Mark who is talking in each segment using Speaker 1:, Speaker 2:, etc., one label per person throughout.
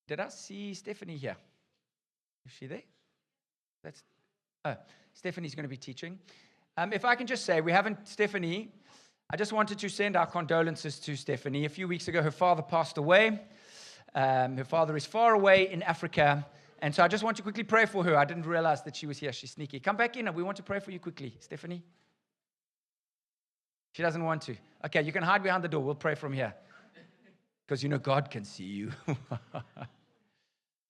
Speaker 1: Did I see Stephanie here? Is she there? Stephanie's going to be teaching. If I can just say, Stephanie, I just wanted to send our condolences to Stephanie. A few weeks ago, her father passed away. Her father is far away in Africa. And so I just want to quickly pray for her. I didn't realize that she was here. She's sneaky. Come back in and we want to pray for you quickly. Stephanie? She doesn't want to. Okay, you can hide behind the door. We'll pray from here. Because you know God can see you.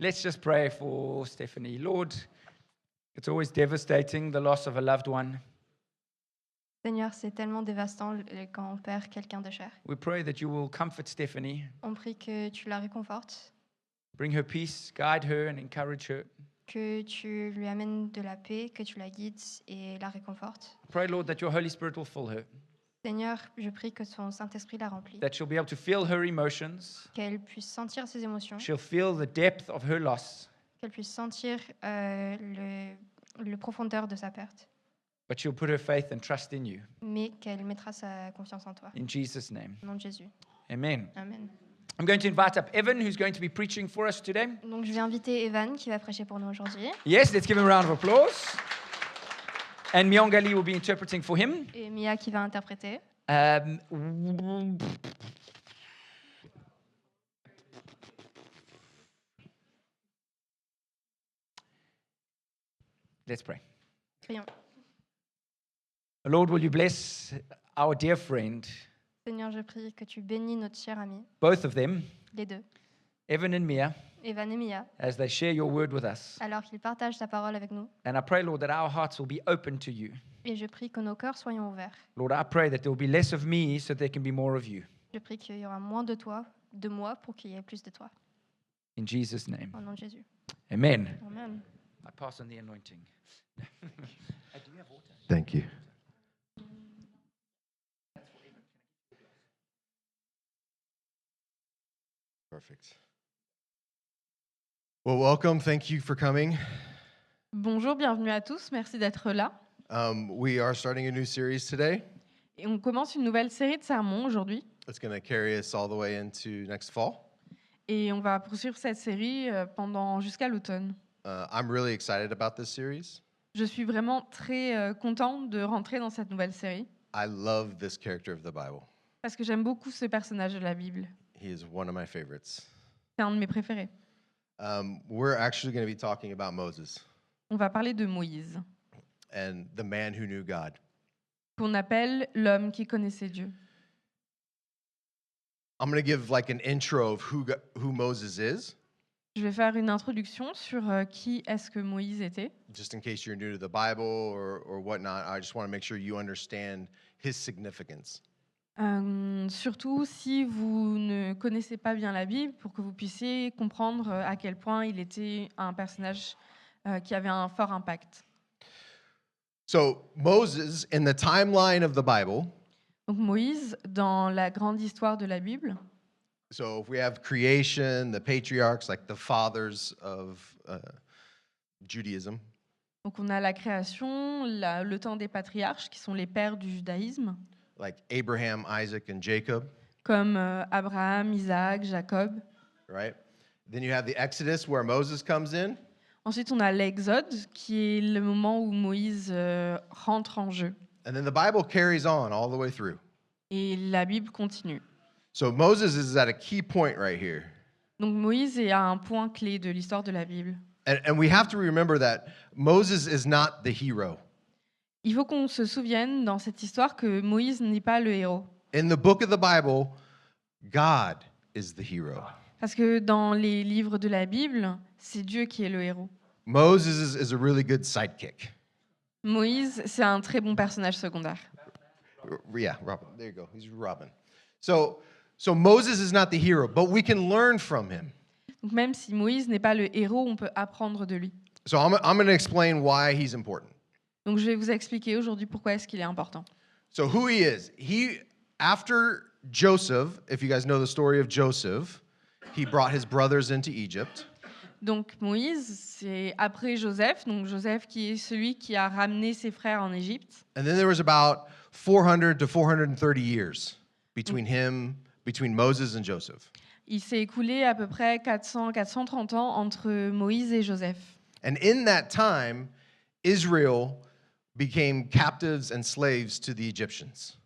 Speaker 1: Let's just pray for Stephanie. Lord, it's always devastating, the loss of a loved one.
Speaker 2: Seigneur, c'est tellement dévastant quand on perd quelqu'un de cher.
Speaker 1: We pray that you will comfort Stephanie.
Speaker 2: On prie que tu la réconfortes,
Speaker 1: Bring her peace, guide her and encourage her.
Speaker 2: que tu lui amènes de la paix, que tu la guides et la réconfortes.
Speaker 1: Pray, Lord, that your Holy Spirit will fill her.
Speaker 2: Seigneur, je prie que ton Saint-Esprit la remplit,
Speaker 1: That she'll be able to feel her emotions.
Speaker 2: qu'elle puisse sentir ses émotions,
Speaker 1: She'll feel the depth of her loss.
Speaker 2: qu'elle puisse sentir le profondeur de sa perte,
Speaker 1: But she'll put her faith and trust in you.
Speaker 2: mais qu'elle mettra sa confiance en toi.
Speaker 1: In Jesus' name.
Speaker 2: Au nom de Jésus.
Speaker 1: Amen.
Speaker 2: Amen.
Speaker 1: I'm going to invite up Evan, who's going to be preaching for us today.
Speaker 2: Donc je vais inviter Evan qui va prêcher pour nous aujourd'hui.
Speaker 1: Yes, let's give him a round of applause. And Miongali will be interpreting for him.
Speaker 2: Et Mia qui va interpréter.
Speaker 1: Let's pray.
Speaker 2: Prions.
Speaker 1: Lord, will you bless our dear friend,
Speaker 2: Seigneur, je prie que tu bénis notre cher ami,
Speaker 1: both of them,
Speaker 2: les deux,
Speaker 1: Evan and Mia,
Speaker 2: Evan et Mia,
Speaker 1: as they share your word with us.
Speaker 2: alors qu'ils partagent ta parole avec nous.
Speaker 1: And I pray, Lord, that our hearts will be open to you.
Speaker 2: Et je prie que nos cœurs soient ouverts.
Speaker 1: Lord, I pray that there will be less of me so there can be more of you.
Speaker 2: Je prie qu'il y aura moins de toi, de moi, pour qu'il y ait plus de toi.
Speaker 1: In Jesus' name.
Speaker 2: Au nom de Jésus.
Speaker 1: Amen.
Speaker 2: Amen.
Speaker 1: I pass on the anointing.
Speaker 3: Thank you. Perfect. Well, welcome. Thank you for coming.
Speaker 4: Bonjour, bienvenue à tous, merci d'être là.
Speaker 3: We are starting a new series today.
Speaker 4: Et on commence une nouvelle série de sermons aujourd'hui.
Speaker 3: It's going to carry us all the way into next fall.
Speaker 4: Et on va poursuivre cette série jusqu'à l'automne.
Speaker 3: I'm really excited about this series.
Speaker 4: Je suis vraiment très content de rentrer dans cette nouvelle série
Speaker 3: I love this character of the Bible.
Speaker 4: parce que j'aime beaucoup ce personnage de la Bible.
Speaker 3: He is one of my favorites.
Speaker 4: C'est un de mes préférés.
Speaker 3: We're actually going to be talking about Moses
Speaker 4: On va parler de Moïse,
Speaker 3: and the man who knew God.
Speaker 4: qu'on appelle l'homme qui connaissait Dieu.
Speaker 3: I'm going to give like an intro of who Moses is,
Speaker 4: Je vais faire une introduction sur qui est-ce que Moïse était.
Speaker 3: just in case you're new to the Bible or whatnot. I just want to make sure you understand his significance.
Speaker 4: Surtout si vous ne connaissez pas bien la Bible, pour que vous puissiez comprendre à quel point il était un personnage qui avait un fort impact.
Speaker 3: So Moses, in the timeline of the Bible,
Speaker 4: Donc Moïse, dans la grande histoire de la Bible,
Speaker 3: so if we have creation, the patriarchs, like the fathers of Judaism,
Speaker 4: donc on a la création, le temps des patriarches, qui sont les pères du judaïsme,
Speaker 3: like Abraham, Isaac, and Jacob,
Speaker 4: comme Abraham, Isaac, Jacob.
Speaker 3: right? Then you have the Exodus where Moses comes in,
Speaker 4: Ensuite, on a l'Exode, qui est le moment où Moïse rentre en jeu.
Speaker 3: and then the Bible carries on all the way through.
Speaker 4: Et la Bible continue.
Speaker 3: So Moses is at a key point right here.
Speaker 4: Donc Moïse est à un point clé de l'histoire de la Bible.
Speaker 3: And we have to remember that Moses is not the hero.
Speaker 4: Il faut qu'on se souvienne dans cette histoire que Moïse n'est pas le héros.
Speaker 3: In the book of the Bible, God is the hero.
Speaker 4: Parce que dans les livres de la Bible, c'est Dieu qui est le héros.
Speaker 3: Moses is a really good sidekick.
Speaker 4: Moïse, c'est un très bon personnage secondaire.
Speaker 3: Yeah, Robin. There you go. He's Robin. So Moses is not the hero, but we can learn from him.
Speaker 4: Donc même si Moïse n'est pas le héros, on peut apprendre de lui.
Speaker 3: So I'm going to explain why he's important.
Speaker 4: Donc je vais vous expliquer aujourd'hui pourquoi est-ce qu'il est important.
Speaker 3: So who he is. After Joseph, if you guys know the story of Joseph, he brought his brothers into Egypt.
Speaker 4: Donc Moïse, c'est après Joseph, donc Joseph qui est celui qui a ramené ses frères en Égypte.
Speaker 3: And then there was about 400 to 430 years between Moses and Joseph.
Speaker 4: Il s'est écoulé à peu près 430 ans entre Moïse et Joseph.
Speaker 3: And in that time, Israel became captives and slaves to the Egyptians.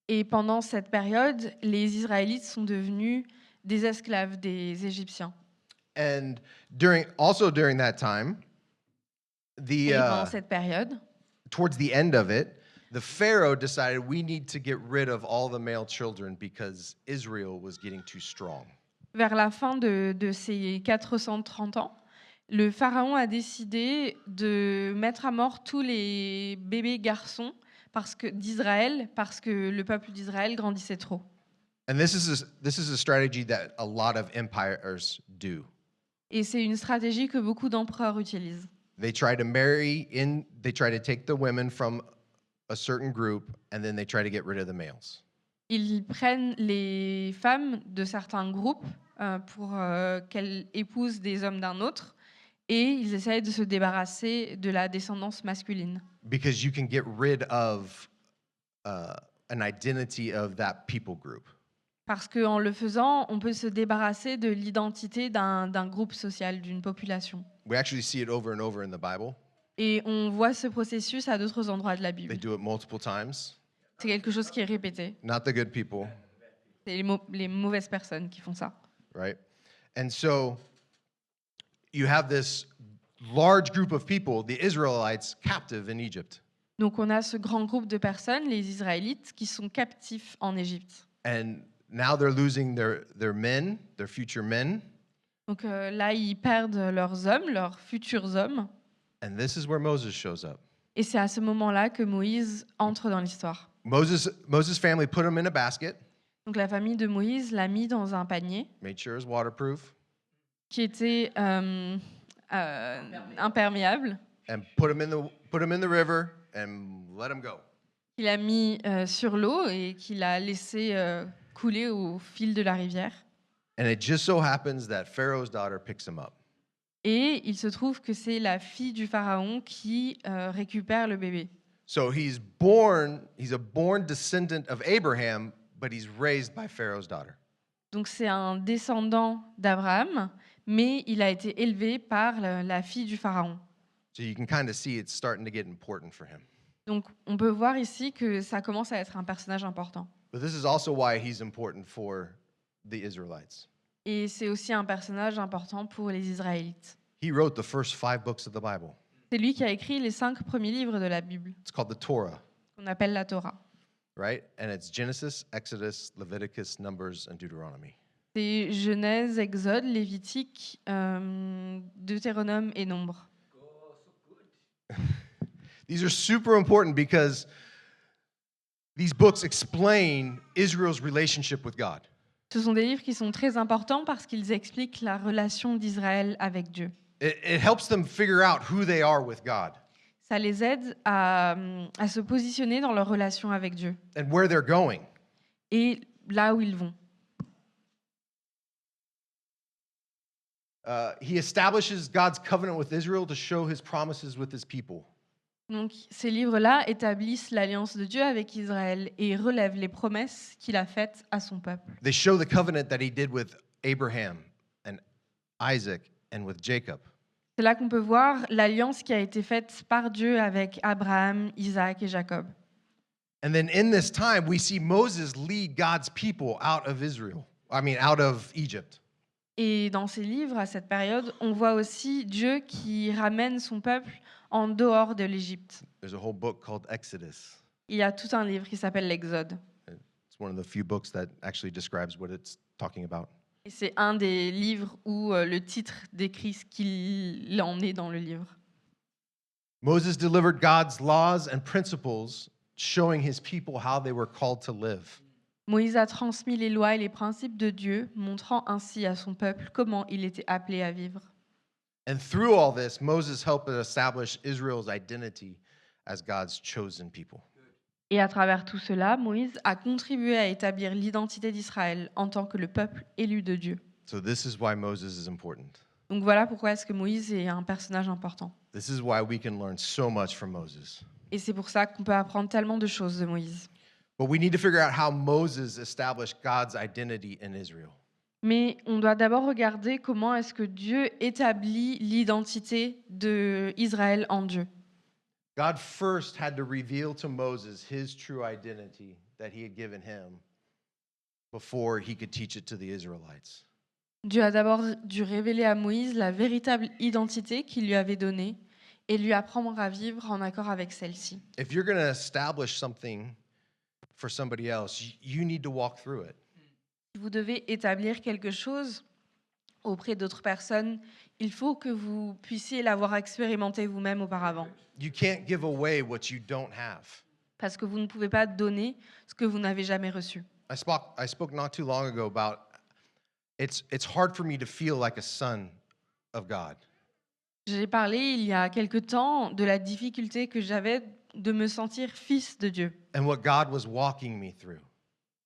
Speaker 4: Et pendant cette période, les Israélites sont devenus des esclaves des Égyptiens.
Speaker 3: And during that time,
Speaker 4: Et pendant cette période,
Speaker 3: towards the end of it, the Pharaoh decided we need to get rid of all the male children because Israel was getting too strong.
Speaker 4: vers la fin de ces 430 ans, le pharaon a décidé de mettre à mort tous les bébés garçons d'Israël parce que le peuple d'Israël grandissait trop.
Speaker 3: And this is a strategy that a lot of empires do.
Speaker 4: Et c'est une stratégie que beaucoup d'empereurs utilisent.
Speaker 3: They try to take the women from a certain group and then they try to get rid of the males.
Speaker 4: Ils prennent les femmes de certains groupes pour qu'elles épousent des hommes d'un autre et ils essayent de se débarrasser de la descendance masculine.
Speaker 3: Because you can get rid of an identity of that people group.
Speaker 4: Parce qu'en le faisant, on peut se débarrasser de l'identité d'un groupe social, d'une population.
Speaker 3: We actually see it over and over in the Bible.
Speaker 4: Et on voit ce processus à d'autres endroits de la Bible.
Speaker 3: They do it multiple times.
Speaker 4: C'est quelque chose qui est répété.
Speaker 3: Not the good people,
Speaker 4: C'est les mauvaises personnes qui font ça.
Speaker 3: right? And so you have this large group of people, the Israelites, captive in Egypt.
Speaker 4: Donc on a ce grand groupe de personnes, les Israélites, qui sont captifs en Égypte.
Speaker 3: And now they're losing their men, their future men.
Speaker 4: Donc là, ils perdent leurs hommes, leurs futurs hommes.
Speaker 3: And this is where Moses shows up.
Speaker 4: Et c'est à ce moment-là que Moïse entre dans l'histoire.
Speaker 3: Moses' family put him in a basket,
Speaker 4: Donc la famille de Moïse l'a mis dans un panier
Speaker 3: made sure it's waterproof,
Speaker 4: qui était imperméable.
Speaker 3: and put him in the river and let him go.
Speaker 4: Qu'il a mis sur l'eau et qu'il a laissé couler au fil de la rivière.
Speaker 3: And it just so happens that Pharaoh's daughter picks him up.
Speaker 4: Et il se trouve que c'est la fille du pharaon qui récupère le bébé.
Speaker 3: So he's a born descendant of Abraham, but he's raised by Pharaoh's daughter.
Speaker 4: Donc c'est un descendant d'Abraham, mais il a été élevé par la fille du pharaon.
Speaker 3: So you can kind of see it's starting to get important for him.
Speaker 4: Donc on peut voir ici que ça commence à être un personnage important.
Speaker 3: But this is also why he's important for the Israelites.
Speaker 4: Et c'est aussi un personnage important pour les Israélites.
Speaker 3: He wrote the first 5 books of the Bible.
Speaker 4: C'est lui qui a écrit les 5 premiers livres de la Bible,
Speaker 3: It's called the Torah,
Speaker 4: qu'on appelle la Torah.
Speaker 3: right? And it's Genesis, Exodus, Leviticus, Numbers, and Deuteronomy.
Speaker 4: C'est Genèse, Exode, Lévitique, Deutéronome et Nombre.
Speaker 3: These are super important because these books explain Israel's relationship with God.
Speaker 4: Ce sont des livres qui sont très importants parce qu'ils expliquent la relation d'Israël avec Dieu.
Speaker 3: It helps them figure out who they are with God
Speaker 4: Ça les aide à se positionner dans leur relation avec Dieu
Speaker 3: and where they're going.
Speaker 4: et là où ils vont.
Speaker 3: He establishes God's covenant with Israel to show his promises with his people.
Speaker 4: Donc, ces livres-là établissent l'alliance de Dieu avec Israël et relèvent les promesses qu'il a faites à son peuple.
Speaker 3: They show the covenant that he did with Abraham and Isaac and with Jacob.
Speaker 4: C'est là qu'on peut voir l'alliance qui a été faite par Dieu avec Abraham, Isaac et Jacob.
Speaker 3: And then in this time, we see Moses lead God's people out of Egypt.
Speaker 4: Et dans ces livres, à cette période, on voit aussi Dieu qui ramène son peuple en dehors de l'Égypte.
Speaker 3: There's a whole book called Exodus.
Speaker 4: Il y a tout un livre qui s'appelle l'Exode.
Speaker 3: It's one of the few books that actually describes what it's talking about.
Speaker 4: Et c'est un des livres où le titre décrit ce qu'il en est dans le livre.
Speaker 3: Moses delivered God's laws and principles, showing his people how they were called to live.
Speaker 4: Moïse a transmis les lois et les principes de Dieu, montrant ainsi à son peuple comment il était appelé à vivre.
Speaker 3: And through all this, Moses helped establish Israel's identity as God's chosen people.
Speaker 4: Et à travers tout cela, Moïse a contribué à établir l'identité d'Israël en tant que le peuple élu de Dieu.
Speaker 3: So this is why Moses is important.
Speaker 4: Donc voilà pourquoi est-ce que Moïse est un personnage important.
Speaker 3: This is why we can learn so much from Moses.
Speaker 4: Et c'est pour ça qu'on peut apprendre tellement de choses de Moïse.
Speaker 3: But we need to figure out how Moses established God's identity in Israel.
Speaker 4: Mais on doit d'abord regarder comment est-ce que Dieu établit l'identité d'Israël en Dieu.
Speaker 3: God first had to reveal to Moses his true identity that he had given him before he could teach it to the Israelites.
Speaker 4: Dieu a d'abord dû révéler à Moïse la véritable identité qu'il lui avait donnée et lui apprendre à vivre en accord avec celle-ci.
Speaker 3: If you're going to establish something for somebody else, you need to walk through it.
Speaker 4: Si vous devez établir quelque chose auprès d'autres personnes, il faut que vous puissiez l'avoir expérimenté vous-même auparavant.
Speaker 3: You can't give away what you don't have.
Speaker 4: Parce que vous ne pouvez pas donner ce que vous n'avez jamais reçu.
Speaker 3: I spoke not too long ago about it's hard for me to feel like a son of God.
Speaker 4: J'ai parlé il y a quelque temps de la difficulté que j'avais de me sentir fils de Dieu
Speaker 3: And what God was walking me through.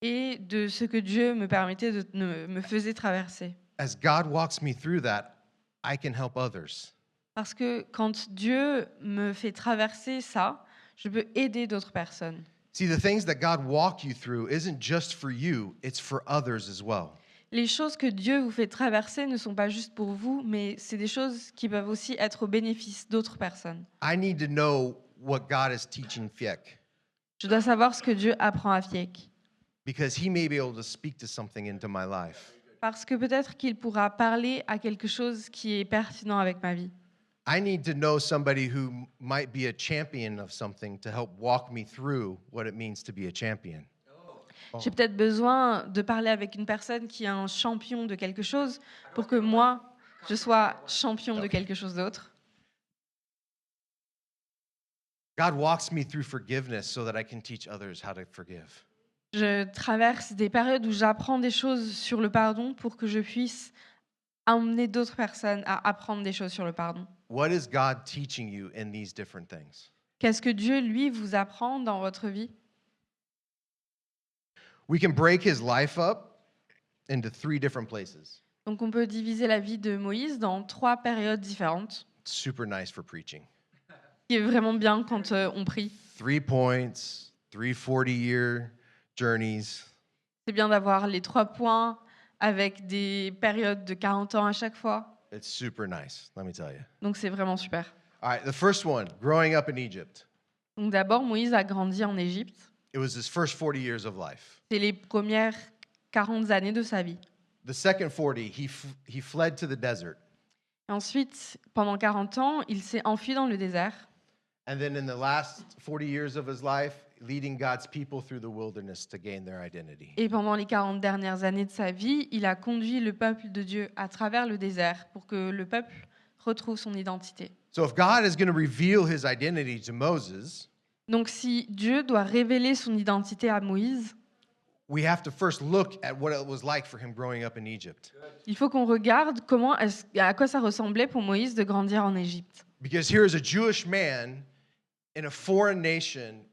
Speaker 4: et de ce que Dieu me permettait me faisait traverser.
Speaker 3: As God walks me through that, I can help others.
Speaker 4: Parce que quand Dieu me fait traverser ça, je peux aider d'autres personnes.
Speaker 3: See, the things that God walk you through isn't just for you, it's for others as well.
Speaker 4: Les choses que Dieu vous fait traverser ne sont pas juste pour vous, mais c'est des choses qui peuvent aussi être au bénéfice d'autres personnes.
Speaker 3: I need to know what God is teaching Fiek
Speaker 4: Je dois savoir ce que Dieu apprend à Fiek.
Speaker 3: because he may be able to speak to something into my life.
Speaker 4: Parce que peut-être qu'il pourra parler à quelque chose qui est pertinent avec ma vie.
Speaker 3: I need to know somebody who might be a champion of something to help walk me through what it means to be a champion.
Speaker 4: J'ai peut-être besoin de parler avec une personne qui est un champion de quelque chose pour que moi, je sois champion de quelque chose d'autre.
Speaker 3: God walks me through forgiveness so that I can teach others how to forgive.
Speaker 4: Je traverse des périodes où j'apprends des choses sur le pardon pour que je puisse emmener d'autres personnes à apprendre des choses sur le pardon.
Speaker 3: What is God teaching you in these different things?
Speaker 4: Qu'est-ce que Dieu, lui, vous apprend dans votre vie?
Speaker 3: We can break his life up into 3 different places.
Speaker 4: Donc on peut diviser la vie de Moïse dans 3 périodes différentes,
Speaker 3: Super nice for preaching.
Speaker 4: qui est vraiment bien quand on prie.
Speaker 3: 3 points, 3 40-year journeys.
Speaker 4: C'est bien d'avoir les 3 points avec des périodes de 40 ans à chaque fois.
Speaker 3: It's super nice, let me tell you.
Speaker 4: Donc c'est vraiment super.
Speaker 3: All right, the first one, growing up in Egypt.
Speaker 4: Donc d'abord, Moïse a grandi en Égypte.
Speaker 3: It was his first 40 years of life.
Speaker 4: C'est les premières 40 années de sa vie.
Speaker 3: The second 40, he fled to the desert.
Speaker 4: Et ensuite, pendant 40 ans, il s'est enfui dans le désert.
Speaker 3: And then in the last 40 years of his life, leading God's people through the wilderness to gain their identity.
Speaker 4: Et pendant les 40 dernières années de sa vie, il a conduit le peuple de Dieu à travers le désert pour que le peuple retrouve son identité.
Speaker 3: So if God is going to reveal his identity to Moses,
Speaker 4: Donc si Dieu doit révéler son identité à Moïse,
Speaker 3: we have to first look at what it was like for him growing up in Egypt.
Speaker 4: il faut qu'on regarde à quoi ça ressemblait pour Moïse de grandir en Égypte.
Speaker 3: Because here is a Jewish man in a foreign nation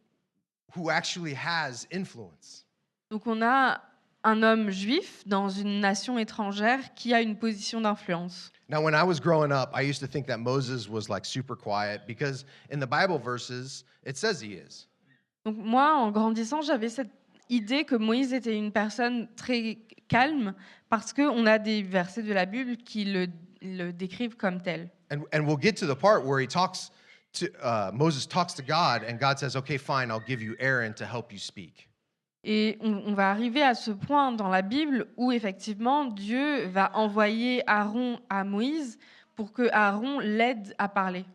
Speaker 3: who actually has influence.
Speaker 4: Donc on a un homme juif dans une nation étrangère qui a une position d'influence.
Speaker 3: Now, when I was growing up, I used to think that Moses was like super quiet because in the Bible verses, it says he is.
Speaker 4: Donc moi, en grandissant, j'avais cette idée que Moïse était une personne très calme parce qu'on a des versets de la Bible qui le décrivent comme tel.
Speaker 3: And we'll get to the part where Moses talks to God, and God says, "Okay, fine, I'll give you Aaron to help you speak."
Speaker 4: Et on va arriver à ce point dans la Bible où effectivement Dieu va envoyer Aaron à Moïse pour que Aaron l'aide à parler.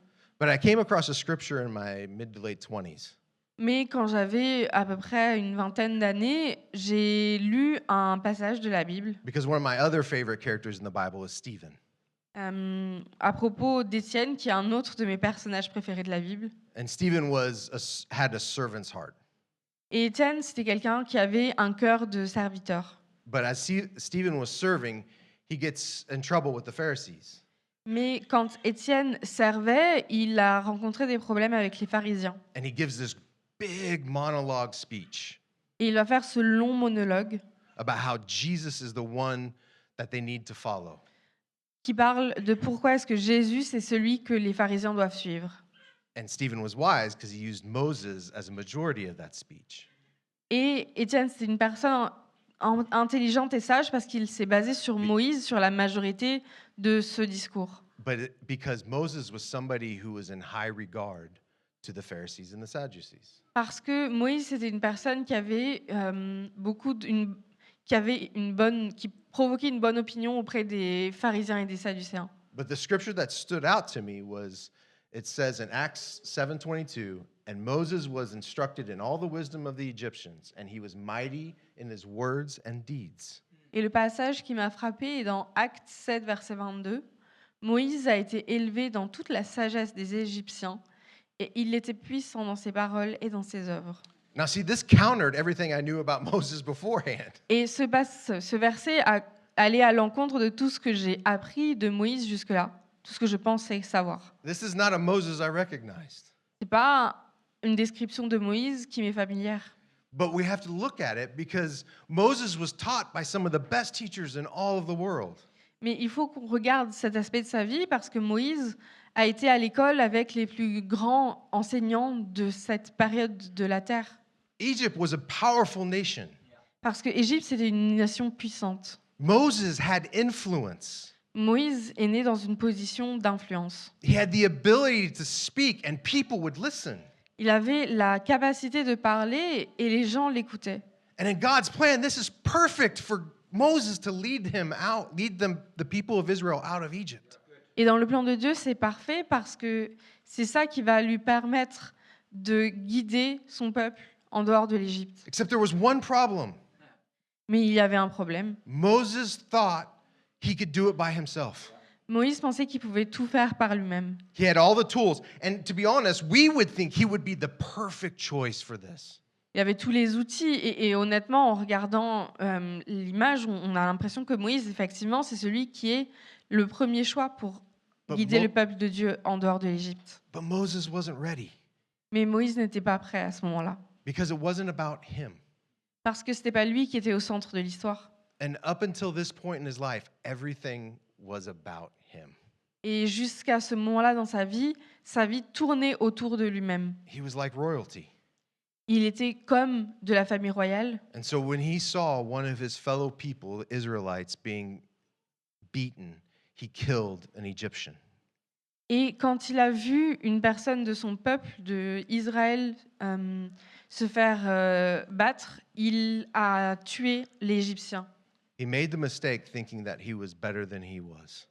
Speaker 3: But I came across a scripture in my mid to late 20s.
Speaker 4: Mais quand j'avais à peu près une vingtaine d'années, j'ai lu un passage de la Bible
Speaker 3: Because one of my other favorite characters in the Bible is Stephen.
Speaker 4: à propos d'Étienne, qui est un autre de mes personnages préférés de la Bible.
Speaker 3: And Stephen had a servant's heart.
Speaker 4: Et Étienne, c'était quelqu'un qui avait un cœur de serviteur.
Speaker 3: But as Stephen was serving, he gets in trouble with the Pharisees.
Speaker 4: Mais quand Étienne servait, il a rencontré des problèmes avec les pharisiens.
Speaker 3: And he gives this big monologue speech
Speaker 4: Et il va faire ce long monologue
Speaker 3: about how Jesus is the one that they need to follow.
Speaker 4: qui parle de pourquoi est-ce que Jésus, c'est celui que les pharisiens doivent suivre.
Speaker 3: And Stephen was wise because he used Moses as a majority of that speech.
Speaker 4: Et Étienne, c'est une personne intelligente et sage parce qu'il s'est basé sur Moïse, sur la majorité de ce discours.
Speaker 3: Because Moses was somebody who was in high regard to the Pharisees and the Sadducees.
Speaker 4: Parce que Moïse, c'était une personne qui avait qui provoquait une bonne opinion auprès des pharisiens et des sadducéens.
Speaker 3: But the scripture that stood out to me was, it says in Acts 7:22, and Moses was instructed in all the wisdom of the Egyptians, and he was mighty in his words and deeds.
Speaker 4: Et le passage qui m'a frappé est dans Actes 7, verset 22. Moïse a été élevé dans toute la sagesse des Égyptiens, et il était puissant dans ses paroles et dans ses œuvres.
Speaker 3: Now, see, this countered everything I knew about Moses beforehand.
Speaker 4: Et ce verset allait à l'encontre de tout ce que j'ai appris de Moïse jusque-là, tout ce que je pensais savoir.
Speaker 3: This is not a Moses I recognized.
Speaker 4: C'est pas une description de Moïse qui m'est familière.
Speaker 3: But we have to look at it because Moses was taught by some of the best teachers in all of the world.
Speaker 4: Mais il faut qu'on regarde cet aspect de sa vie parce que Moïse a été à l'école avec les plus grands enseignants de cette période de la terre.
Speaker 3: Egypt was a powerful nation.
Speaker 4: Parce que Égypte, c'était une nation puissante.
Speaker 3: Moses had influence.
Speaker 4: Moïse est né dans une position d'influence.
Speaker 3: He had the ability to speak and people would listen.
Speaker 4: Il avait la capacité de parler et les gens l'écoutaient.
Speaker 3: And in God's plan, this is perfect for Moses to lead the people of Israel out of Egypt.
Speaker 4: Et dans le plan de Dieu, c'est parfait parce que c'est ça qui va lui permettre de guider son peuple en dehors de l'Égypte.
Speaker 3: Except there was one problem.
Speaker 4: Mais il y avait un problème.
Speaker 3: Moses thought he could do it by himself.
Speaker 4: Moïse pensait qu'il pouvait tout faire par lui-même.
Speaker 3: He had all the tools. And to be honest, we would think he would be the perfect choice for this.
Speaker 4: Il avait tous les outils et honnêtement, en regardant l'image, on a l'impression que Moïse, effectivement, c'est celui qui est le premier choix pour guider le peuple de Dieu en dehors de l'Égypte.
Speaker 3: But Moses wasn't ready
Speaker 4: Mais Moïse n'était pas prêt à ce moment-là.
Speaker 3: because it wasn't about him.
Speaker 4: Parce que ce n'était pas lui qui était au centre de l'histoire.
Speaker 3: And up until this point in his life, everything was about him.
Speaker 4: Et jusqu'à ce moment-là dans sa vie tournait autour de lui-même.
Speaker 3: He was like royalty.
Speaker 4: Il était comme de la famille royale.
Speaker 3: And so when he saw one of his fellow people, the Israelites, being beaten, he killed an Egyptian.
Speaker 4: Et quand il a vu une personne de son peuple, de Israël, se faire battre, il a tué l'Égyptien.
Speaker 3: He made the mistake thinking that he was better than he was.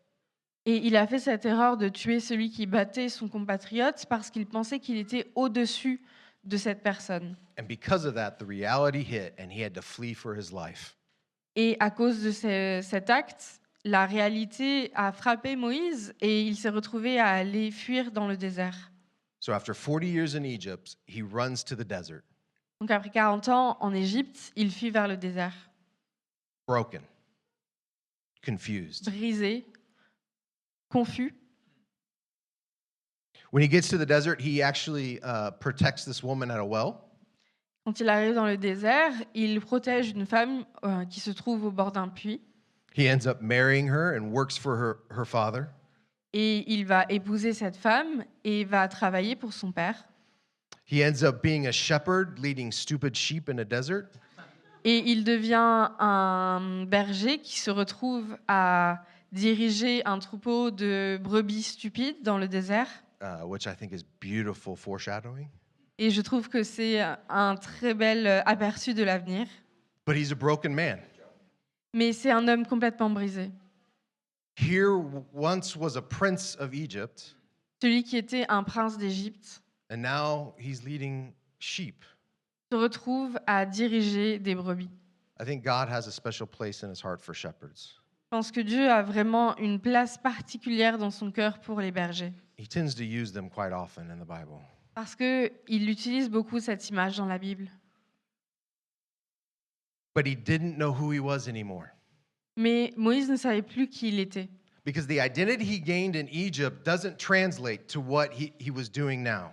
Speaker 4: Et il a fait cette erreur de tuer celui qui battait son compatriote parce qu'il pensait qu'il était au-dessus de cette personne.
Speaker 3: And because of that, the reality hit and he had to flee for his life.
Speaker 4: Et à cause de cet acte, la réalité a frappé Moïse et il s'est retrouvé à aller fuir dans le désert.
Speaker 3: So after 40 years in Egypt, he runs to the desert,
Speaker 4: Donc après 40 ans en Égypte, il fuit vers le désert,
Speaker 3: broken, confused.
Speaker 4: brisé, confus.
Speaker 3: When he gets to the desert, he actually protects this woman at a well.
Speaker 4: Quand il arrive dans le désert, il protège une femme qui se trouve au bord d'un puits
Speaker 3: He ends up marrying her and works for her father.
Speaker 4: et il va épouser cette femme et va travailler pour son père.
Speaker 3: He ends up being a shepherd leading stupid sheep in a desert.
Speaker 4: Et il devient un berger qui se retrouve à diriger un troupeau de brebis stupides dans le désert.
Speaker 3: Which I think is beautiful foreshadowing.
Speaker 4: Et je trouve que c'est un très bel aperçu de l'avenir.
Speaker 3: But he's a broken man.
Speaker 4: Mais c'est un homme complètement brisé.
Speaker 3: Here once was a prince of Egypt,
Speaker 4: Celui qui était un prince d'Égypte
Speaker 3: and now he's leading sheep.
Speaker 4: se retrouve à diriger des brebis.
Speaker 3: I think God has a special place in his heart for shepherds.
Speaker 4: Je pense que Dieu a vraiment une place particulière dans son cœur pour les bergers.
Speaker 3: He tends to use them quite often in the Bible.
Speaker 4: Parce qu'il utilise beaucoup cette image dans la Bible.
Speaker 3: But he didn't know who he was anymore.
Speaker 4: Mais Moïse ne savait plus qui il était.
Speaker 3: Because the identity he gained in Egypt doesn't translate to what he was doing now.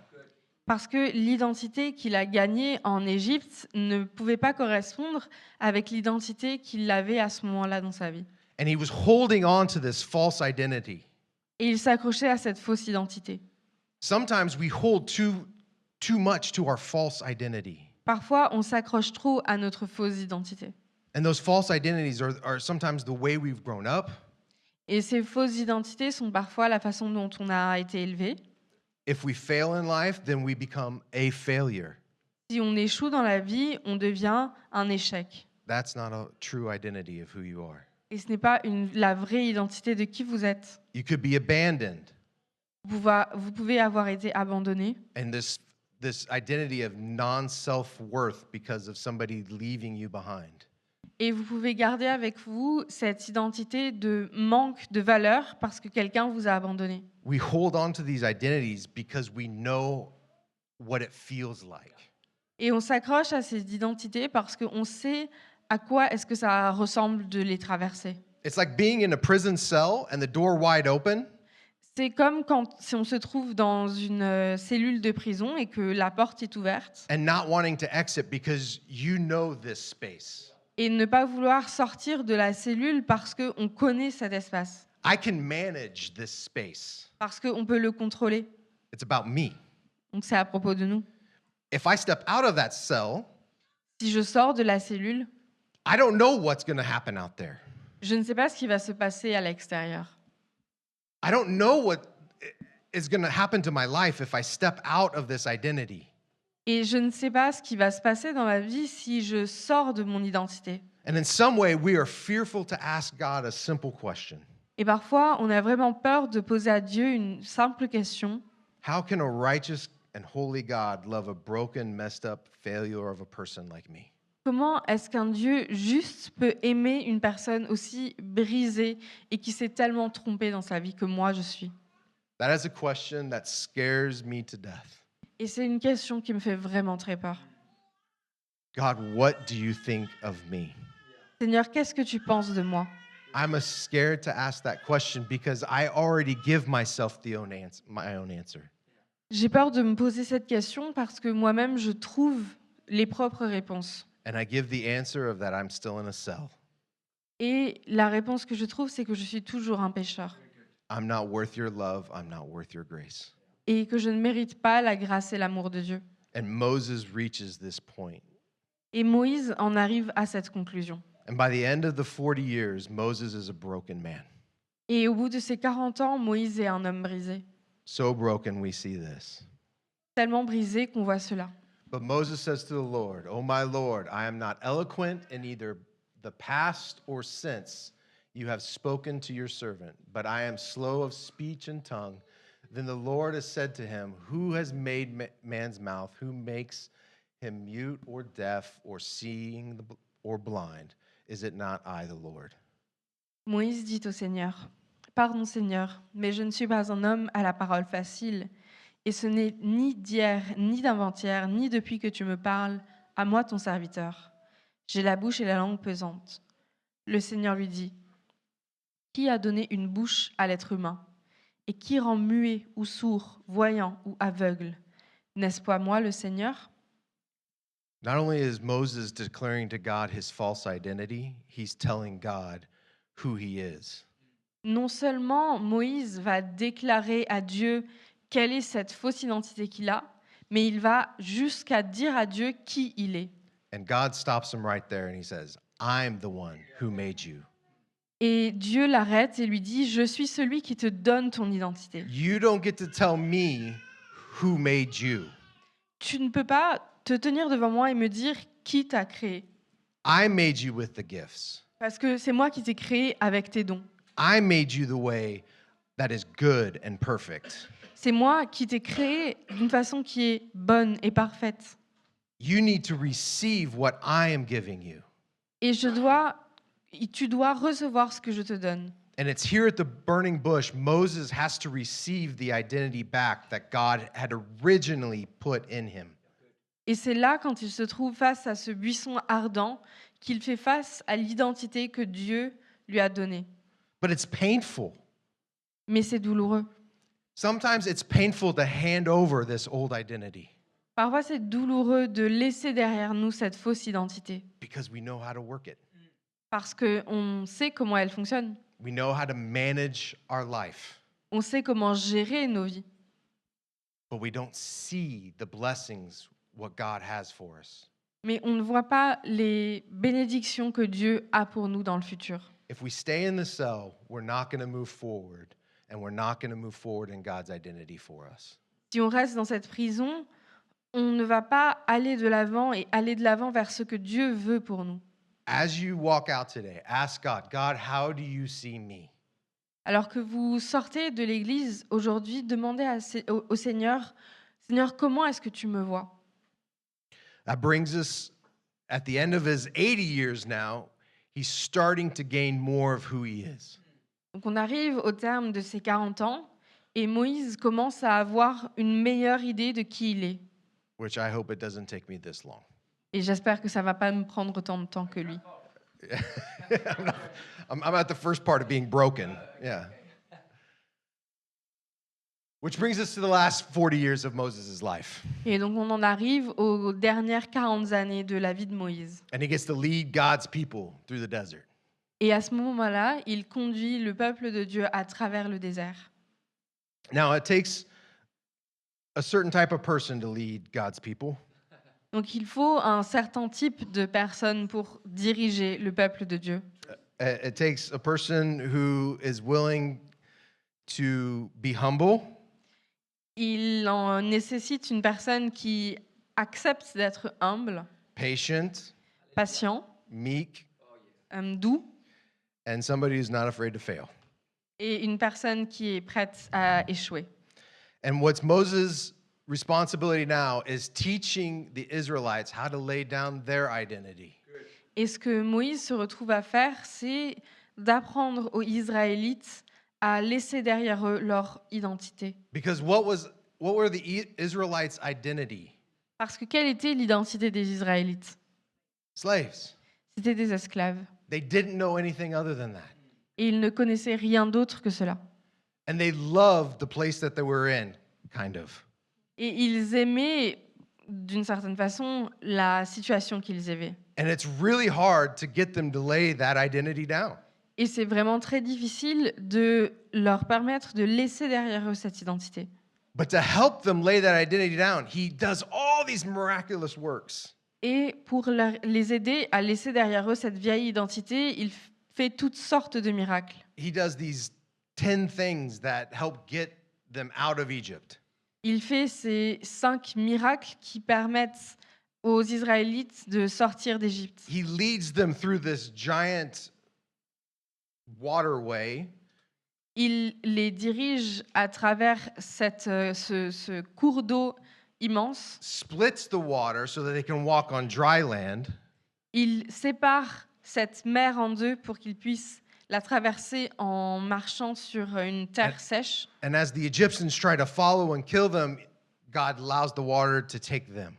Speaker 4: Parce que l'identité qu'il a gagnée en Égypte ne pouvait pas correspondre avec l'identité qu'il avait à ce moment-là dans sa vie.
Speaker 3: And he was holding on to this false identity.
Speaker 4: Et il s'accrochait à cette fausse identité.
Speaker 3: Sometimes we hold too much to our false identity.
Speaker 4: Parfois, on s'accroche trop à notre fausse identité.
Speaker 3: And those false identities are sometimes the way we've grown up.
Speaker 4: Et ces fausses identités sont parfois la façon dont on a été élevé.
Speaker 3: If we fail in life, then we become a failure.
Speaker 4: Si on échoue dans la vie, on devient un échec.
Speaker 3: That's not a true identity of who you are.
Speaker 4: Et ce n'est pas la vraie identité de qui vous êtes.
Speaker 3: You could be abandoned.
Speaker 4: Vous pouvez avoir été abandonné.
Speaker 3: And this identity of non-self-worth because of somebody leaving you behind.
Speaker 4: Et vous pouvez garder avec vous cette identité de manque de valeur parce que quelqu'un vous a abandonné.
Speaker 3: We hold on to these identities because we know what it feels like.
Speaker 4: Et on s'accroche à ces identités parce qu'on sait à quoi est-ce que ça ressemble de les traverser.
Speaker 3: It's like being in a prison cell and the door wide open,
Speaker 4: C'est comme si on se trouve dans une cellule de prison et que la porte est ouverte
Speaker 3: and not wanting to exit because you know this space.
Speaker 4: et ne pas vouloir sortir de la cellule parce qu'on connaît cet espace,
Speaker 3: I can manage this space.
Speaker 4: parce qu'on peut le contrôler.
Speaker 3: It's about me.
Speaker 4: Donc c'est à propos de nous.
Speaker 3: If I step out of that cell,
Speaker 4: Si je sors de la cellule,
Speaker 3: I don't know what's going to happen out there.
Speaker 4: je ne sais pas ce qui va se passer à l'extérieur.
Speaker 3: I don't know what is going to happen to my life if I step out of this identity.
Speaker 4: Et je ne sais pas ce qui va se passer dans ma vie si je sors de mon identité.
Speaker 3: And in some way, we are fearful to ask God a simple question.
Speaker 4: Et parfois, on a vraiment peur de poser à Dieu une simple question.
Speaker 3: How can a righteous and holy God love a broken, messed up failure of a person like me?
Speaker 4: Comment est-ce qu'un Dieu juste peut aimer une personne aussi brisée et qui s'est tellement trompée dans sa vie que moi je suis?
Speaker 3: That is a question that scares me to death.
Speaker 4: Et c'est une question qui me fait vraiment très peur.
Speaker 3: God, what do you think of me?
Speaker 4: Seigneur, qu'est-ce que tu penses de moi?
Speaker 3: I'm scared to ask that question because I already give myself my own answer.
Speaker 4: J'ai peur de me poser cette question parce que moi-même je trouve les propres réponses.
Speaker 3: And I give the answer of that I'm still in a cell.
Speaker 4: Et la réponse que je trouve, c'est que je suis toujours un pécheur
Speaker 3: I'm not worth your love. I'm not worth your grace.
Speaker 4: et que je ne mérite pas la grâce et l'amour de Dieu.
Speaker 3: And Moses reaches this point.
Speaker 4: Et Moïse en arrive à cette conclusion.
Speaker 3: And by the end of the 40 years, Moses is a broken man.
Speaker 4: Et au bout de ces 40 ans, Moïse est un homme brisé.
Speaker 3: So broken, we see this.
Speaker 4: Tellement brisé qu'on voit cela.
Speaker 3: But Moses says to the Lord, "Oh, my Lord, I am not eloquent in either the past or since you have spoken to your servant, but I am slow of speech and tongue." Then the Lord has said to him, "Who has made man's mouth? Who makes him mute or deaf or seeing or blind? Is it not I, the Lord?"
Speaker 4: Moïse dit au Seigneur, « Pardon Seigneur, mais je ne suis pas un homme à la parole facile, et ce n'est ni d'hier, ni d'avant-hier, ni depuis que tu me parles, à moi ton serviteur. J'ai la bouche et la langue pesantes. » Le Seigneur lui dit, « Qui a donné une bouche à l'être humain? Et qui rend muet ou sourd, voyant ou aveugle? N'est-ce pas moi le Seigneur? »
Speaker 3: Not only is Moses declaring to God his false identity, he's telling God who he is.
Speaker 4: Non seulement Moïse va déclarer à Dieu quelle est cette fausse identité qu'il a, mais il va jusqu'à dire à Dieu qui il est.
Speaker 3: And God stops him right there and he says, "I'm the one who made you.
Speaker 4: Et Dieu l'arrête et lui dit, « Je suis celui qui te donne ton identité.
Speaker 3: You don't get to tell me who made you.
Speaker 4: Tu ne peux pas te tenir devant moi et me dire qui t'a créé.
Speaker 3: I made you with the gifts.
Speaker 4: Parce que c'est moi qui t'ai créé avec tes dons.
Speaker 3: I made you the way that is good and perfect.
Speaker 4: C'est moi qui t'ai créé d'une façon qui est bonne et parfaite.
Speaker 3: You need to receive what I am giving you."
Speaker 4: Et tu dois recevoir ce que je te donne.
Speaker 3: And it's here at the burning bush, Moses has to receive the identity back that God had originally put in him.
Speaker 4: Et c'est là, quand il se trouve face à ce buisson ardent, qu'il fait face à l'identité que Dieu lui a donnée.
Speaker 3: But it's painful.
Speaker 4: Mais c'est douloureux.
Speaker 3: Sometimes it's painful to hand over this old identity
Speaker 4: Parfois, c'est douloureux de laisser derrière nous cette fausse identité.
Speaker 3: because we know how to work it.
Speaker 4: Parce qu'on sait comment elle fonctionne.
Speaker 3: We know how to manage our life,
Speaker 4: On sait comment gérer nos vies.
Speaker 3: but we don't see the blessings what God has for us.
Speaker 4: Mais on ne voit pas les bénédictions que Dieu a pour nous dans le futur.
Speaker 3: If we stay in the cell, we're not going to move forward, and we're not going to move forward in God's identity for us.
Speaker 4: Si on reste dans cette prison, on ne va pas aller de l'avant et aller de l'avant vers ce que Dieu veut pour nous.
Speaker 3: As you walk out today, ask God, God, how do you see me?
Speaker 4: Alors que vous sortez de l'église aujourd'hui, demandez au Seigneur, Seigneur, comment est-ce que tu me vois?
Speaker 3: That brings us at the end of his 80 years now, he's starting to gain more of who he is.
Speaker 4: Donc on arrive au terme de ses 40 ans et Moïse commence à avoir une meilleure idée de qui il est.
Speaker 3: Which I hope it doesn't take me this long.
Speaker 4: Et j'espère que ça ne va pas me prendre autant de temps que lui.
Speaker 3: I'm at the first part of being broken. Yeah. Which brings us to the last 40 years of Moses' life.
Speaker 4: Et donc on en arrive aux dernières 40 années de la vie de Moïse.
Speaker 3: And he gets to lead God's people through the desert.
Speaker 4: Et à ce moment-là, il conduit le peuple de Dieu à travers le désert.
Speaker 3: Now, it takes a certain type of person to lead God's people.
Speaker 4: Donc il faut un certain type de personne pour diriger le peuple de Dieu.
Speaker 3: It takes a person who is willing to be humble,
Speaker 4: Il en nécessite une personne qui accepte d'être humble,
Speaker 3: patient,
Speaker 4: patient,
Speaker 3: meek,
Speaker 4: doux,
Speaker 3: and somebody who's not afraid to fail.
Speaker 4: et une personne qui est prête à échouer.
Speaker 3: And what's Moses' responsibility now is teaching the Israelites how to lay down their identity.
Speaker 4: Et ce que Moïse se retrouve à faire, c'est d'apprendre aux Israélites à laisser derrière eux leur identité.
Speaker 3: Because what were the Israelites' identity?
Speaker 4: Parce que quelle était l'identité des Israélites?
Speaker 3: Slaves.
Speaker 4: C'était des esclaves.
Speaker 3: They didn't know anything other than that.
Speaker 4: Et ils ne connaissaient rien d'autre que cela.
Speaker 3: And they loved the place that they were in, kind of.
Speaker 4: Et ils aimaient, d'une certaine façon, la situation qu'ils avaient.
Speaker 3: And it's really hard to get them to lay that identity down.
Speaker 4: Et c'est vraiment très difficile de leur permettre de laisser derrière eux cette identité.
Speaker 3: But to help them lay that identity down, he does all these miraculous works.
Speaker 4: Et pour les aider à laisser derrière eux cette vieille identité, il fait toutes sortes de miracles.
Speaker 3: He does these 10 things that help get them out of Egypt.
Speaker 4: Il fait ces 5 miracles qui permettent aux Israélites de sortir d'Égypte.
Speaker 3: He leads them through this giant waterway.
Speaker 4: Il les dirige à travers ce cours d'eau immense.
Speaker 3: Splits the water so that they can walk on dry land.
Speaker 4: Il sépare cette mer en deux pour qu'ils puissent la traverser en marchant sur une terre sèche.
Speaker 3: And as the Egyptians try to follow and kill them, God allows the water to take them.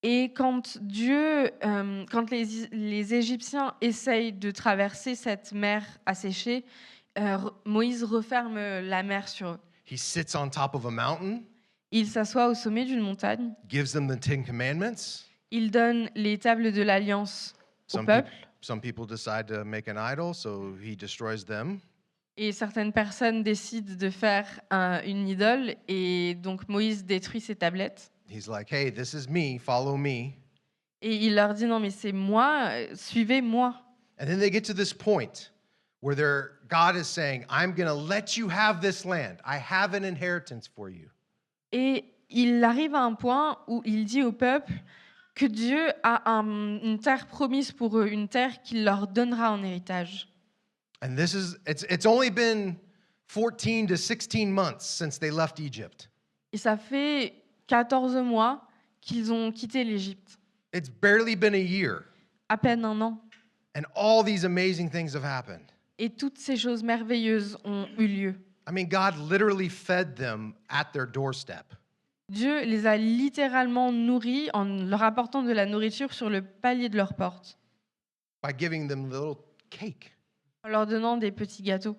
Speaker 4: Et quand les Égyptiens essayent de traverser cette mer asséchée, Moïse referme la mer sur eux.
Speaker 3: He sits on top of a mountain,
Speaker 4: Il s'assoit au sommet d'une montagne.
Speaker 3: gives them the 10 commandments.
Speaker 4: Il donne les tables de l'alliance au
Speaker 3: Some,
Speaker 4: peuple.
Speaker 3: some people decide to make an idol, so he destroys them.
Speaker 4: Et certaines personnes décident de faire une idole. Et donc Moïse détruit ces tablettes.
Speaker 3: He's like, hey, this is me, follow me.
Speaker 4: Et il leur dit, non mais c'est moi, suivez-moi.
Speaker 3: And then they get to this point where God is saying, I'm going to let you have this land. I have an inheritance for you.
Speaker 4: Et il arrive à un point où il dit au peuple que Dieu a une terre promise pour eux, une terre qu'il leur donnera en héritage.
Speaker 3: And it's only been 14 to 16 months since they left Egypt.
Speaker 4: Et ça fait 14 mois qu'ils ont quitté l'Égypte.
Speaker 3: It's barely been a year.
Speaker 4: À peine un an.
Speaker 3: And all these amazing things have happened.
Speaker 4: Et toutes ces choses merveilleuses ont eu lieu.
Speaker 3: I mean, God literally fed them at their doorstep.
Speaker 4: Dieu les a littéralement nourris en leur apportant de la nourriture sur le palier de leur porte,
Speaker 3: By giving them a little cake.
Speaker 4: en leur donnant des petits gâteaux.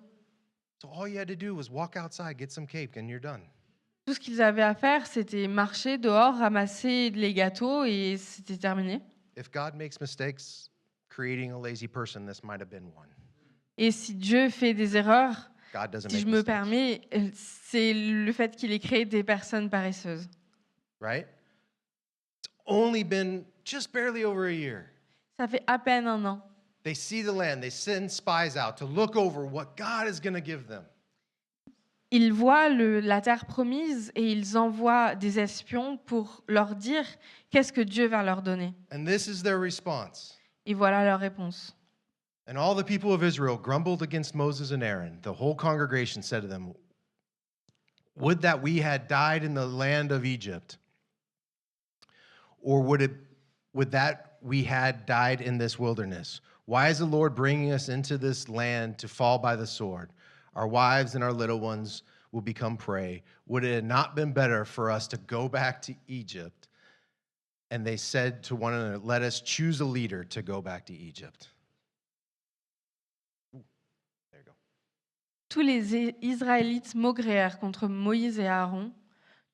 Speaker 3: So all you had to do was walk outside, get some cake, and you're done.
Speaker 4: Tout ce qu'ils avaient à faire, c'était marcher dehors, ramasser les gâteaux et c'était terminé.
Speaker 3: If God makes mistakes creating a lazy person, this might have been one.
Speaker 4: Et si Dieu fait des erreurs,
Speaker 3: God doesn't
Speaker 4: si
Speaker 3: make
Speaker 4: je me
Speaker 3: mistakes,
Speaker 4: permets, c'est le fait qu'il ait créé des personnes paresseuses.
Speaker 3: right? It's only been just barely over a year.
Speaker 4: Ça fait à peine un an.
Speaker 3: They see the land. They send spies out to look over what God is going to give them.
Speaker 4: Ils voient la terre promise et ils envoient des espions pour leur dire qu'est-ce que Dieu va leur donner.
Speaker 3: And this is their response.
Speaker 4: Et voilà leur réponse.
Speaker 3: And all the people of Israel grumbled against Moses and Aaron. The whole congregation said to them, "Would that we had died in the land of Egypt, or would that we had died in this wilderness? Why is the Lord bringing us into this land to fall by the sword? Our wives and our little ones will become prey. Would it have not been better for us to go back to Egypt?" And they said to one another, "Let us choose a leader to go back to Egypt." There you go.
Speaker 4: Tous les Israélites maugréèrent contre Moïse et Aaron.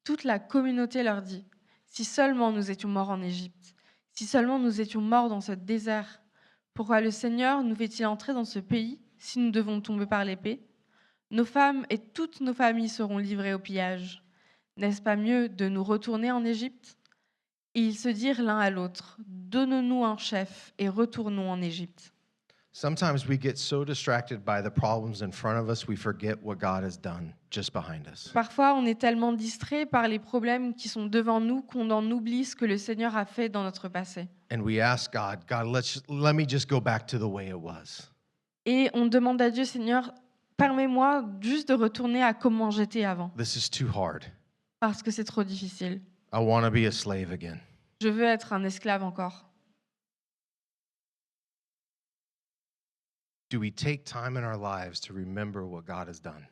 Speaker 4: Toute la communauté leur dit, si seulement nous étions morts en Égypte, si seulement nous étions morts dans ce désert, pourquoi le Seigneur nous fait-il entrer dans ce pays si nous devons tomber par l'épée? Nos femmes et toutes nos familles seront livrées au pillage. N'est-ce pas mieux de nous retourner en Égypte? Et ils se dirent l'un à l'autre, donnons-nous un chef et retournons en Égypte.
Speaker 3: Sometimes we get so distracted by the problems in front of us, we forget what God has done just behind us.
Speaker 4: Parfois, on est tellement distrait par les problèmes qui sont devant nous qu'on en oublie ce que le Seigneur a fait dans notre passé.
Speaker 3: And we ask God, let me just go back to the way it was.
Speaker 4: Et on demande à Dieu, Seigneur, permets-moi juste de retourner à comment j'étais avant,
Speaker 3: This is too hard.
Speaker 4: parce que c'est trop difficile.
Speaker 3: I want to be a slave again.
Speaker 4: Je veux être un esclave encore.
Speaker 3: Do we take time in our lives to remember what God has done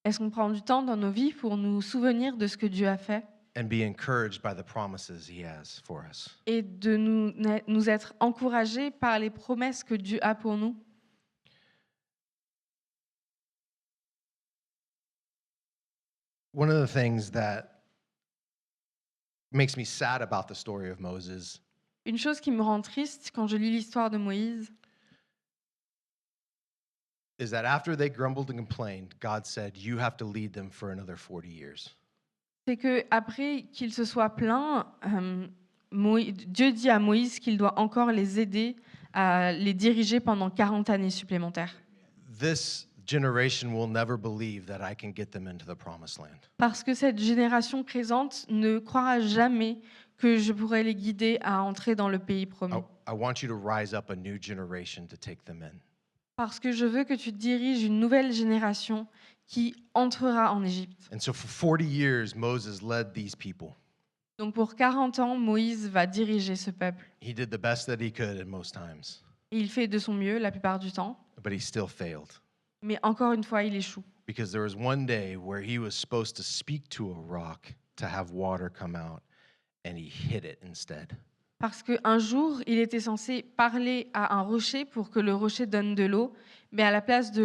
Speaker 4: Est-ce qu'on prend du temps dans nos vies pour nous souvenir de ce que Dieu a fait
Speaker 3: and be encouraged by the promises He has for us?
Speaker 4: et de nous être encouragés par les promesses que Dieu a pour nous?
Speaker 3: One of the things that makes me sad about the story of Moses
Speaker 4: Une chose qui me rend triste quand je lis l'histoire de Moïse,
Speaker 3: is that after they grumbled and complained, God said, "You have to lead them for another 40 years."
Speaker 4: c'est que après qu'il se soit plaint, Dieu dit à Moïse qu'il doit encore les aider à les diriger pendant 40 années supplémentaires.
Speaker 3: This generation will never believe that I can get them into the promised land.
Speaker 4: Parce que cette génération présente ne croira jamais que je pourrai les guider à entrer dans le pays promis.
Speaker 3: I want you to rise up a new generation to take them in.
Speaker 4: Parce que je veux que tu diriges une nouvelle génération qui entrera en Égypte.
Speaker 3: And so for 40 years, Moses led these people.
Speaker 4: Donc pour 40 ans, Moïse va diriger ce peuple.
Speaker 3: He did the best that he could in most times,
Speaker 4: Et il fait de son mieux la plupart du temps,
Speaker 3: but he still failed.
Speaker 4: mais encore une fois, il échoue.
Speaker 3: Because there was one day where he was supposed to speak to a rock to have water come out, and he hit it instead.
Speaker 4: Parce qu'un jour, il était censé parler à un rocher pour que le rocher donne de l'eau, mais à la place de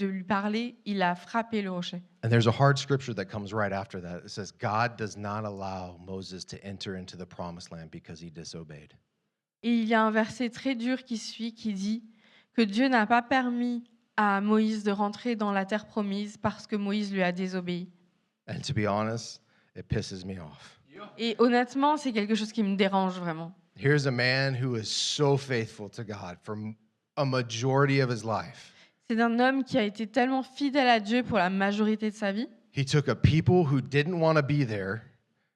Speaker 4: lui parler, il a frappé le rocher.
Speaker 3: And there's a hard scripture that comes right after that. It says, God does not allow Moses to enter into the promised land because he disobeyed.
Speaker 4: Et il y a un verset très dur qui suit, qui dit que Dieu n'a pas permis à Moïse de rentrer dans la terre promise parce que Moïse lui a désobéi.
Speaker 3: And to be honest, it pisses me off.
Speaker 4: Et honnêtement, c'est quelque chose qui me dérange vraiment.
Speaker 3: Here's a man who is so faithful to God for a majority of his life.
Speaker 4: C'est un homme qui a été tellement fidèle à Dieu pour la majorité de sa vie.
Speaker 3: He took a people who didn't want to be there,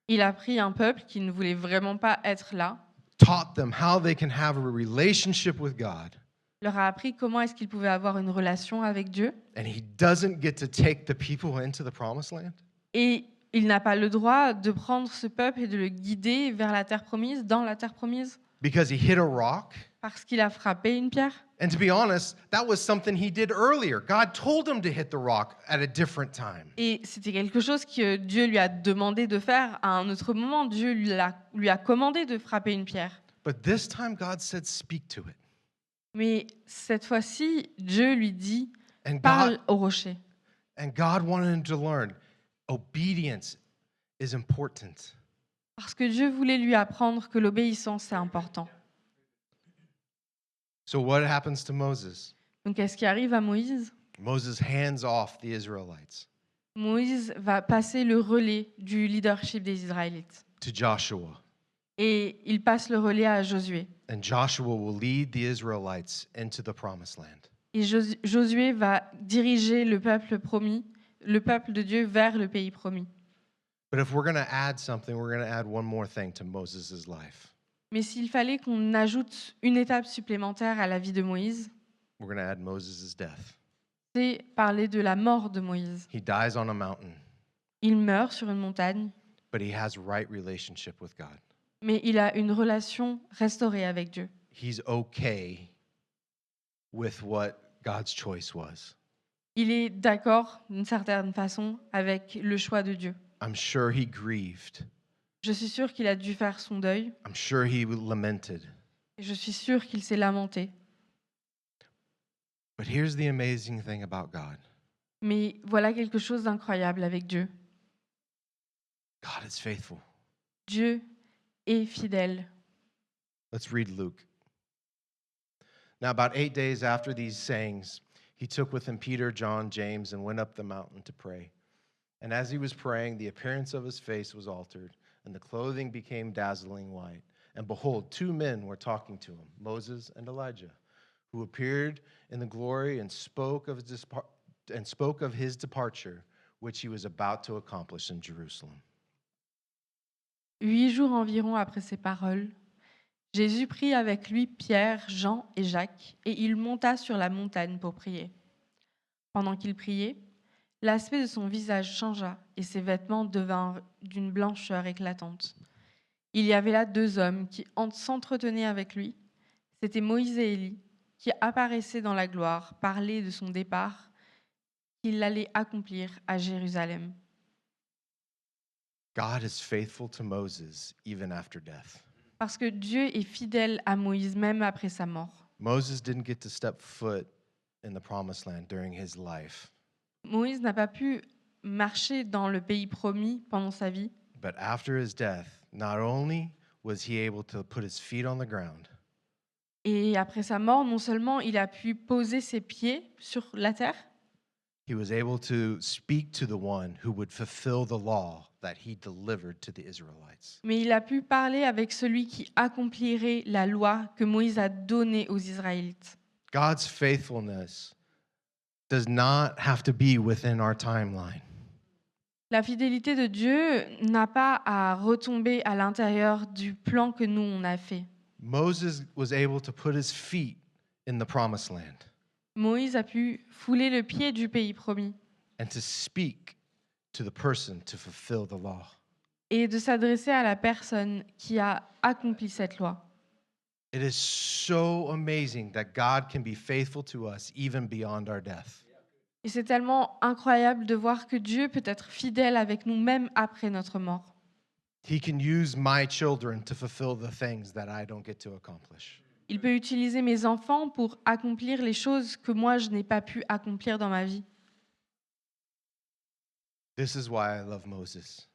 Speaker 4: Il a pris un peuple qui ne voulait vraiment pas être là,
Speaker 3: taught them how they can have a relationship with God,
Speaker 4: leur a appris comment est-ce qu'ils pouvaient avoir une relation avec Dieu.
Speaker 3: and he doesn't get to take the people into the promised land?
Speaker 4: Et il n'a pas le droit de prendre ce peuple et de le guider vers la terre promise, dans la terre promise,
Speaker 3: Because he hit a rock?
Speaker 4: parce qu'il a frappé une pierre.
Speaker 3: And to be honest, that was something he did earlier. God told him to hit the rock at a different time.
Speaker 4: Et c'était quelque chose que Dieu lui a demandé de faire à un autre moment. Dieu lui a commandé de frapper une pierre.
Speaker 3: But this time, God said, speak to it.
Speaker 4: Mais cette fois-ci, Dieu lui dit,
Speaker 3: And
Speaker 4: parle
Speaker 3: God,
Speaker 4: au rocher.
Speaker 3: and God wanted him to learn obedience is important.
Speaker 4: Parce que Dieu voulait lui apprendre que l'obéissance, c'est important.
Speaker 3: So what happens to Moses?
Speaker 4: Donc, qu'est-ce qui arrive à Moïse?
Speaker 3: Moses hands off the Israelites
Speaker 4: Moïse va passer le relais du leadership des Israélites.
Speaker 3: to Joshua.
Speaker 4: Et il passe le relais à Josué.
Speaker 3: And Joshua will lead the Israelites into the promised land.
Speaker 4: Et Josué va diriger le peuple promis, le peuple de Dieu vers le pays promis.
Speaker 3: But if we're going to add something, we're going to add one more thing to Moses' life.
Speaker 4: Mais s'il fallait qu'on ajoute une étape supplémentaire à la vie de Moïse,
Speaker 3: We're going to add Moses' death.
Speaker 4: c'est parler de la mort de Moïse.
Speaker 3: He dies on a mountain,
Speaker 4: Il meurt sur une montagne,
Speaker 3: but he has right relationship with God.
Speaker 4: mais il a une relation restaurée avec Dieu.
Speaker 3: He's okay with what God's choice was.
Speaker 4: Il est d'accord, d'une certaine façon, avec le choix de Dieu.
Speaker 3: I'm sure he grieved.
Speaker 4: Je suis sûre qu'il a dû faire son deuil,
Speaker 3: I'm sure he lamented.
Speaker 4: et je suis sûre qu'il s'est lamenté.
Speaker 3: But here's the amazing thing about God.
Speaker 4: Mais voilà quelque chose d'incroyable avec Dieu.
Speaker 3: God is faithful.
Speaker 4: Dieu est fidèle.
Speaker 3: Let's read Luke. Now, about 8 days after these sayings, he took with him Peter, John, James, and went up the mountain to pray. And as he was praying, the appearance of his face was altered, and the clothing became dazzling white. And behold, 2 men were talking to him, Moses and Elijah, who appeared in the glory and spoke of his departure, which he was about to accomplish in Jerusalem.
Speaker 4: 8 jours environ après ces paroles, Jésus prit avec lui Pierre, Jean et Jacques, et il monta sur la montagne pour prier. Pendant qu'il priait, l'aspect de son visage changea et ses vêtements devinrent d'une blancheur éclatante. Il y avait là 2 hommes qui s'entretenaient avec lui. C'étaient Moïse et Élie, qui apparaissaient dans la gloire, parlaient de son départ qu'il allait accomplir à Jérusalem.
Speaker 3: God is faithful to Moses even after death.
Speaker 4: Parce que Dieu est fidèle à Moïse même après sa mort.
Speaker 3: Moses didn't get to step foot in the promised land during his life,
Speaker 4: Moïse n'a pas pu marcher dans le pays promis pendant sa vie,
Speaker 3: but after his death, not only was he able to put his feet on the ground,
Speaker 4: et après sa mort, non seulement il a pu poser ses pieds sur la terre,
Speaker 3: he was able to speak to the one who would fulfill the law that he delivered to the Israelites.
Speaker 4: mais il a pu parler avec celui qui accomplirait la loi que Moïse a donnée aux Israélites.
Speaker 3: God's faithfulness does not have to be within our timeline.
Speaker 4: La fidélité de Dieu n'a pas à retomber à l'intérieur du plan que nous on a fait.
Speaker 3: Moses was able to put his feet in the promised land
Speaker 4: Moïse a pu fouler le pied du pays promis
Speaker 3: and to speak to the person to fulfill the law.
Speaker 4: et de s'adresser à la personne qui a accompli cette loi.
Speaker 3: It is so amazing that God can be faithful to us even beyond our death.
Speaker 4: Et c'est tellement incroyable de voir que Dieu peut être fidèle avec nous même après notre mort.
Speaker 3: He can use my children to fulfill the things that I don't get to accomplish.
Speaker 4: Il peut utiliser mes enfants pour accomplir les choses que moi je n'ai pas pu accomplir dans ma vie.
Speaker 3: This is why I love Moses.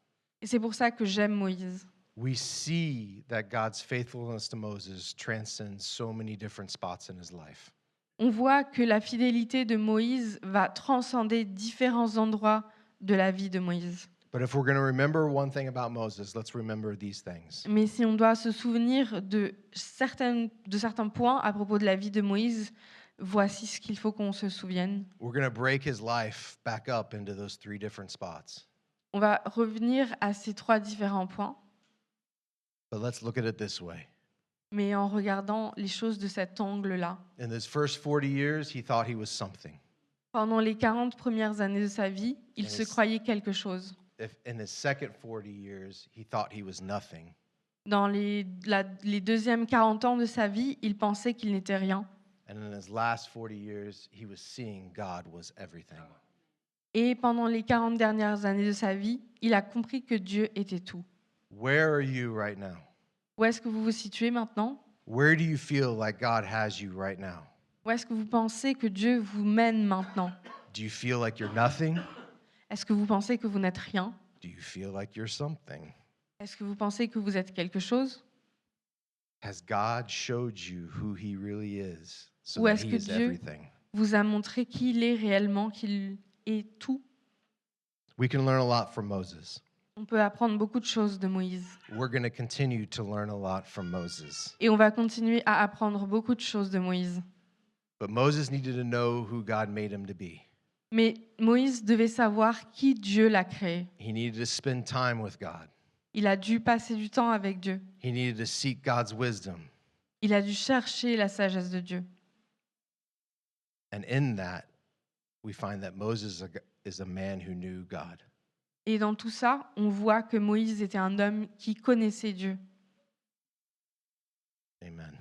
Speaker 4: Et c'est pour ça que j'aime Moïse.
Speaker 3: We see that God's faithfulness to Moses transcends so many different spots in his life.
Speaker 4: On voit que la fidélité de Moïse va transcender différents endroits de la vie de Moïse.
Speaker 3: But if we're going to remember one thing about Moses, let's remember these things.
Speaker 4: Mais si on doit se souvenir de certains points à propos de la vie de Moïse, voici ce qu'il faut qu'on se souvienne.
Speaker 3: We're going to break his life back up into those 3 different spots.
Speaker 4: On va revenir à ces 3 différents points,
Speaker 3: But let's look at it this way.
Speaker 4: mais en regardant les choses de cet angle-là.
Speaker 3: In his first 40 years, he thought he was something.
Speaker 4: Pendant les 40 premières années de sa vie, il
Speaker 3: Yes.
Speaker 4: se croyait quelque chose.
Speaker 3: If in his second 40 years, he thought he was nothing.
Speaker 4: Dans les deuxièmes 40 ans de sa vie, il pensait qu'il n'était rien.
Speaker 3: And in his last 40 years, he was seeing God was everything.
Speaker 4: Et pendant les 40 dernières années de sa vie, il a compris que Dieu était tout.
Speaker 3: Where are you right now?
Speaker 4: Où est-ce que vous vous situez maintenant?
Speaker 3: Where do you feel like God has you right now?
Speaker 4: Où est-ce que vous pensez que Dieu vous mène maintenant?
Speaker 3: Do you feel like you're nothing?
Speaker 4: Est-ce que vous pensez que vous n'êtes rien?
Speaker 3: Do you feel like you're something?
Speaker 4: Est-ce que vous pensez que vous êtes quelque chose?
Speaker 3: Has God showed you who he really is so
Speaker 4: Ou
Speaker 3: that
Speaker 4: est-ce
Speaker 3: he
Speaker 4: que
Speaker 3: is
Speaker 4: Dieu
Speaker 3: everything?
Speaker 4: vous a montré qui il est réellement, qu'il est tout?
Speaker 3: We can learn a lot from Moses.
Speaker 4: On peut apprendre beaucoup de choses de Moïse.
Speaker 3: We're going to continue to learn a lot from Moses.
Speaker 4: Et on va continuer à apprendre beaucoup de choses de Moïse.
Speaker 3: But Moses needed to know who God made him to be.
Speaker 4: Mais Moïse devait savoir qui Dieu l'a créé.
Speaker 3: He needed to spend time with God.
Speaker 4: Il a dû passer du temps avec Dieu.
Speaker 3: He needed to seek God's wisdom.
Speaker 4: Il a dû chercher la sagesse de Dieu.
Speaker 3: And in that, we find that Moses is a man who knew God.
Speaker 4: Et dans tout ça, on voit que Moïse était un homme qui connaissait Dieu.
Speaker 3: Amen.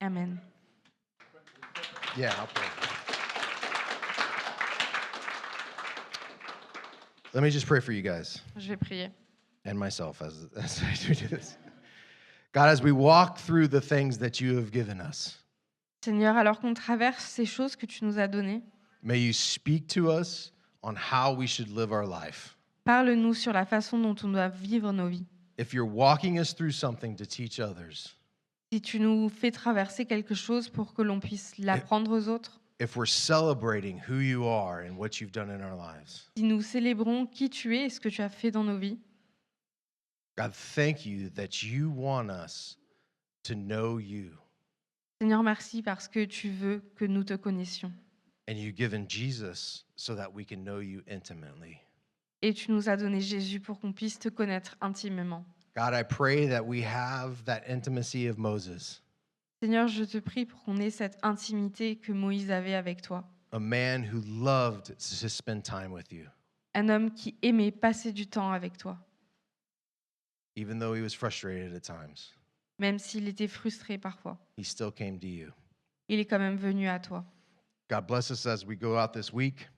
Speaker 4: Amen.
Speaker 3: Yeah, I'll pray. Let me just pray for you guys
Speaker 4: Je vais prier.
Speaker 3: and myself as I do this. God, as we walk through the things that you have given us,
Speaker 4: Seigneur, alors qu'on traverse ces choses que tu nous as données,
Speaker 3: may you speak to us on how we should live our life.
Speaker 4: parle-nous sur la façon dont on doit vivre nos vies.
Speaker 3: If you're walking us through something to teach others,
Speaker 4: Si tu nous fais traverser quelque chose pour que l'on puisse l'apprendre aux autres,
Speaker 3: if we're celebrating who you are and what you've done in our lives,
Speaker 4: si nous célébrons qui tu es et ce que tu as fait dans nos vies,
Speaker 3: God, thank you that you want us to know you.
Speaker 4: Seigneur, merci parce que tu veux que nous te connaissions.
Speaker 3: And you've given Jesus so that we can know you intimately.
Speaker 4: Et tu nous as donné Jésus pour qu'on puisse te connaître intimement.
Speaker 3: God, I pray that we have that intimacy of Moses,
Speaker 4: Seigneur, je te prie pour qu'on ait cette intimité que Moïse avait avec toi.
Speaker 3: a man who loved to spend time with you,
Speaker 4: Un homme qui aimait passer du temps avec toi,
Speaker 3: even though he was frustrated at times.
Speaker 4: même s'il était frustré parfois.
Speaker 3: He still came to you.
Speaker 4: Il est quand même venu à toi.
Speaker 3: God bless us as we go out this week,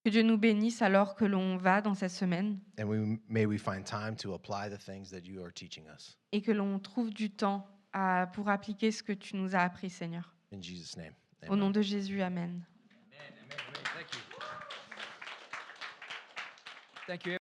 Speaker 4: Que Dieu nous bénisse alors que l'on va dans cette semaine
Speaker 3: and may we find time to apply the things that you are teaching us.
Speaker 4: et que l'on trouve du temps pour appliquer ce que tu nous as appris, Seigneur.
Speaker 3: In Jesus' name.
Speaker 4: Au nom de Jésus, Amen.
Speaker 1: Thank you.